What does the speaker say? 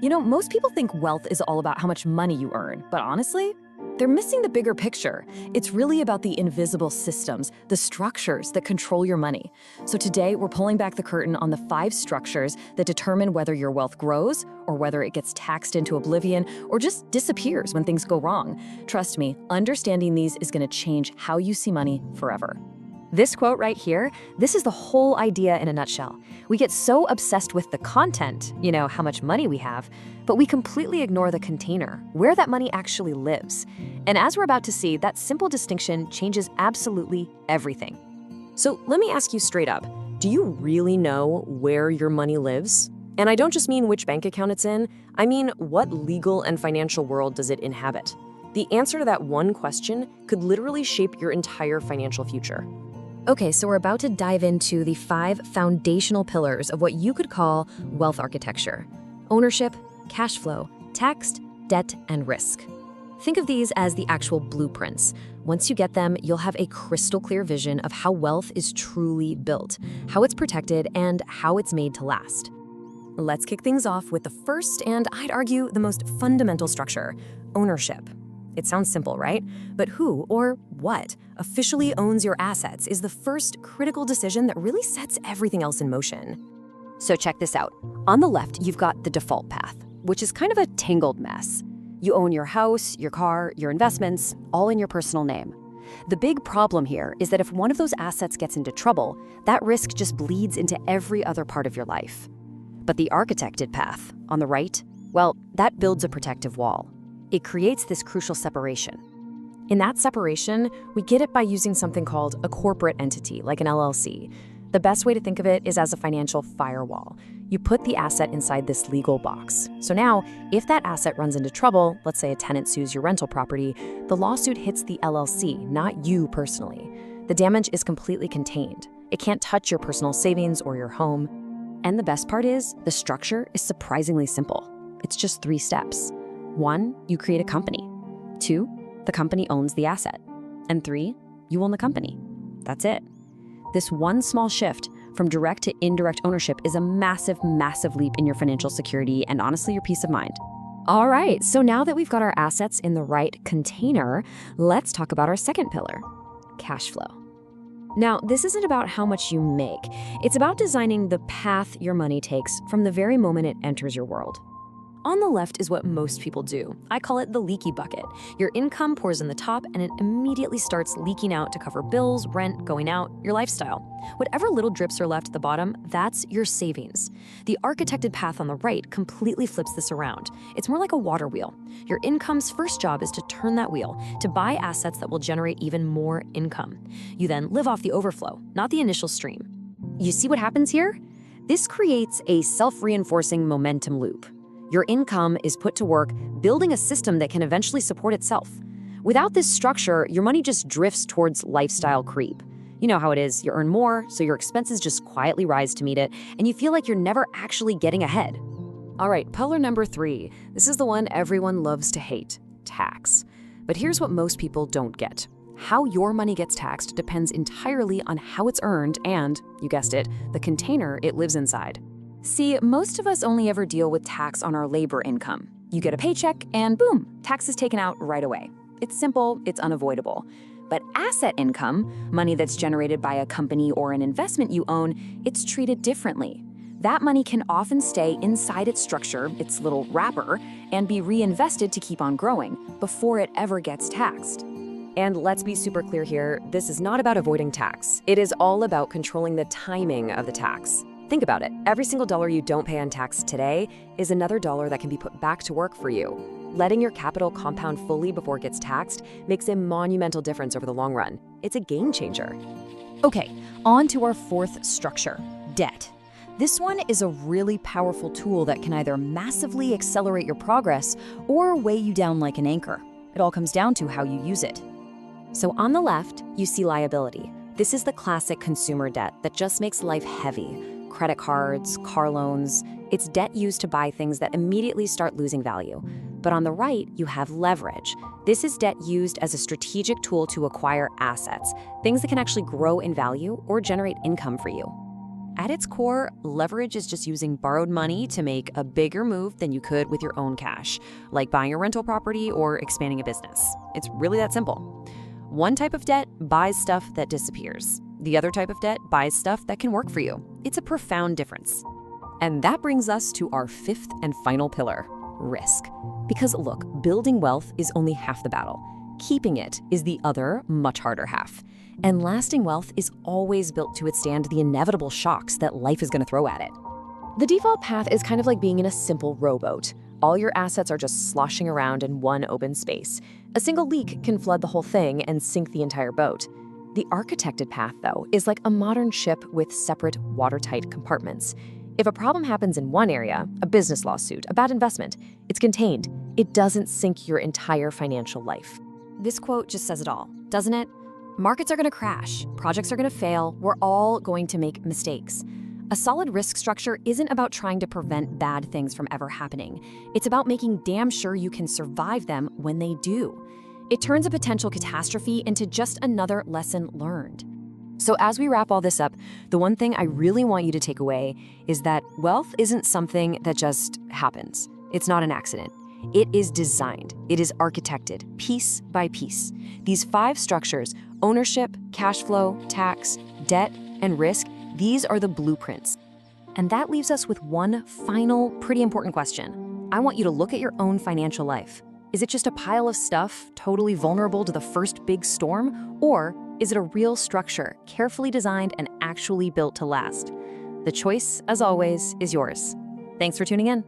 Most people think wealth is all about how much money you earn, but honestly, they're missing the bigger picture. It's really about the invisible systems, the structures that control your money. So today, we're pulling back the curtain on the 5 structures that determine whether your wealth grows or whether it gets taxed into oblivion or just disappears when things go wrong. Trust me, understanding these is going to change how you see money forever. This quote right here, this is the whole idea in a nutshell. We get so obsessed with the content, how much money we have, but we completely ignore the container, where that money actually lives. And as we're about to see, that simple distinction changes absolutely everything. So let me ask you straight up, do you really know where your money lives? And I don't just mean which bank account it's in, I mean what legal and financial world does it inhabit? The answer to that one question could literally shape your entire financial future. Okay, so we're about to dive into the 5 foundational pillars of what you could call wealth architecture: ownership, cash flow, tax, debt, and risk. Think of these as the actual blueprints. Once you get them, you'll have a crystal clear vision of how wealth is truly built, how it's protected, and how it's made to last. Let's kick things off with the first, and I'd argue the most fundamental structure: ownership. It sounds simple, right? But who or what officially owns your assets is the first critical decision that really sets everything else in motion. So check this out. On the left, you've got the default path, which is kind of a tangled mess. You own your house, your car, your investments, all in your personal name. The big problem here is that if one of those assets gets into trouble, that risk just bleeds into every other part of your life. But the architected path, on the right, well, that builds a protective wall. It creates this crucial separation. In that separation, we get it by using something called a corporate entity, like an LLC. The best way to think of it is as a financial firewall. You put the asset inside this legal box. So now, if that asset runs into trouble, let's say a tenant sues your rental property, the lawsuit hits the LLC, not you personally. The damage is completely contained. It can't touch your personal savings or your home. And the best part is, the structure is surprisingly simple. It's just 3 steps. 1, you create a company. 2, the company owns the asset. And 3, you own the company. That's it. This one small shift from direct to indirect ownership is a massive, massive leap in your financial security and honestly your peace of mind. All right, so now that we've got our assets in the right container, let's talk about our second pillar: cash flow. Now, this isn't about how much you make. It's about designing the path your money takes from the very moment it enters your world. On the left is what most people do. I call it the leaky bucket. Your income pours in the top and it immediately starts leaking out to cover bills, rent, going out, your lifestyle. Whatever little drips are left at the bottom, that's your savings. The architected path on the right completely flips this around. It's more like a water wheel. Your income's first job is to turn that wheel, to buy assets that will generate even more income. You then live off the overflow, not the initial stream. You see what happens here? This creates a self-reinforcing momentum loop. Your income is put to work building a system that can eventually support itself. Without this structure, your money just drifts towards lifestyle creep. You know how it is, you earn more, so your expenses just quietly rise to meet it, and you feel like you're never actually getting ahead. All right, pillar number 3. This is the one everyone loves to hate: tax. But here's what most people don't get. How your money gets taxed depends entirely on how it's earned and, you guessed it, the container it lives inside. See, most of us only ever deal with tax on our labor income. You get a paycheck and boom, tax is taken out right away. It's simple, it's unavoidable. But asset income, money that's generated by a company or an investment you own, it's treated differently. That money can often stay inside its structure, its little wrapper, and be reinvested to keep on growing before it ever gets taxed. And let's be super clear here, this is not about avoiding tax. It is all about controlling the timing of the tax. Think about it. Every single dollar you don't pay on tax today is another dollar that can be put back to work for you. Letting your capital compound fully before it gets taxed makes a monumental difference over the long run. It's a game changer. Okay, on to our 4th structure: debt. This one is a really powerful tool that can either massively accelerate your progress or weigh you down like an anchor. It all comes down to how you use it. So on the left, you see liability. This is the classic consumer debt that just makes life heavy. Credit cards, car loans, it's debt used to buy things that immediately start losing value. But on the right, you have leverage. This is debt used as a strategic tool to acquire assets, things that can actually grow in value or generate income for you. At its core, leverage is just using borrowed money to make a bigger move than you could with your own cash, like buying a rental property or expanding a business. It's really that simple. One type of debt buys stuff that disappears. The other type of debt buys stuff that can work for you. It's a profound difference. And that brings us to our fifth and final pillar, risk. Because look, building wealth is only half the battle. Keeping it is the other, much harder half. And lasting wealth is always built to withstand the inevitable shocks that life is going to throw at it. The default path is kind of like being in a simple rowboat. All your assets are just sloshing around in one open space. A single leak can flood the whole thing and sink the entire boat. The architected path, though, is like a modern ship with separate, watertight compartments. If a problem happens in one area, a business lawsuit, a bad investment, it's contained. It doesn't sink your entire financial life. This quote just says it all, doesn't it? Markets are going to crash, projects are going to fail, we're all going to make mistakes. A solid risk structure isn't about trying to prevent bad things from ever happening. It's about making damn sure you can survive them when they do. It turns a potential catastrophe into just another lesson learned. So as we wrap all this up, the one thing I really want you to take away is that wealth isn't something that just happens. It's not an accident. It is designed. It is architected, piece by piece. These 5 structures, ownership, cash flow, tax, debt, and risk, these are the blueprints. And that leaves us with one final, pretty important question. I want you to look at your own financial life. Is it just a pile of stuff, totally vulnerable to the first big storm? Or is it a real structure, carefully designed and actually built to last? The choice, as always, is yours. Thanks for tuning in.